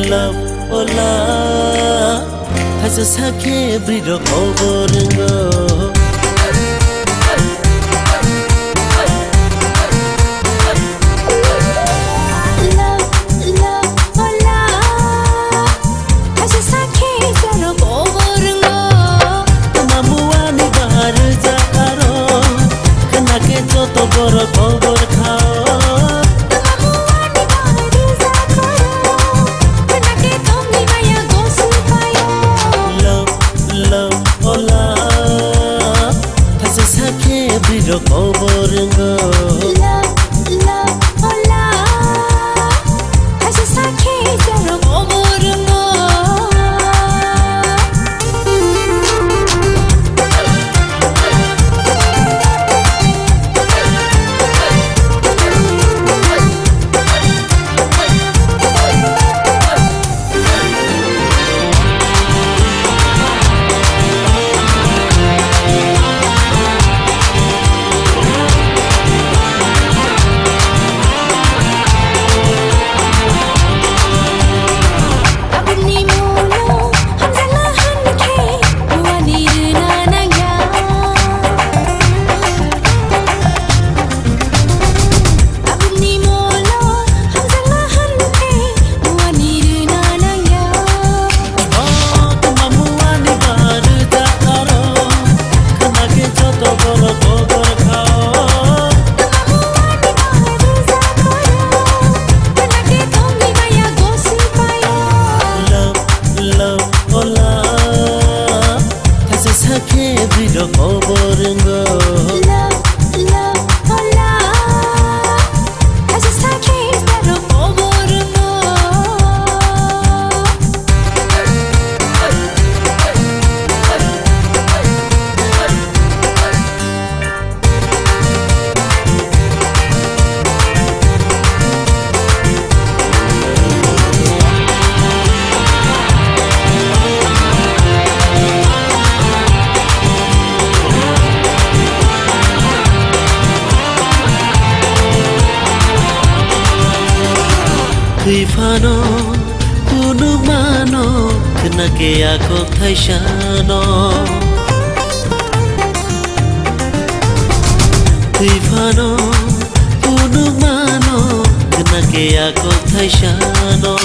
love oh love Thasa sakhe brido koborengo খবর খাও love love oh love thase sakhe biro khobor go love love oh love thase sakhe biro khobor go sakhe biro khobor go love love oh love thase sakhe biro khobor go Fano kunu mano kena ke ako thaisano Fano kunu mano kena ke ako thaisano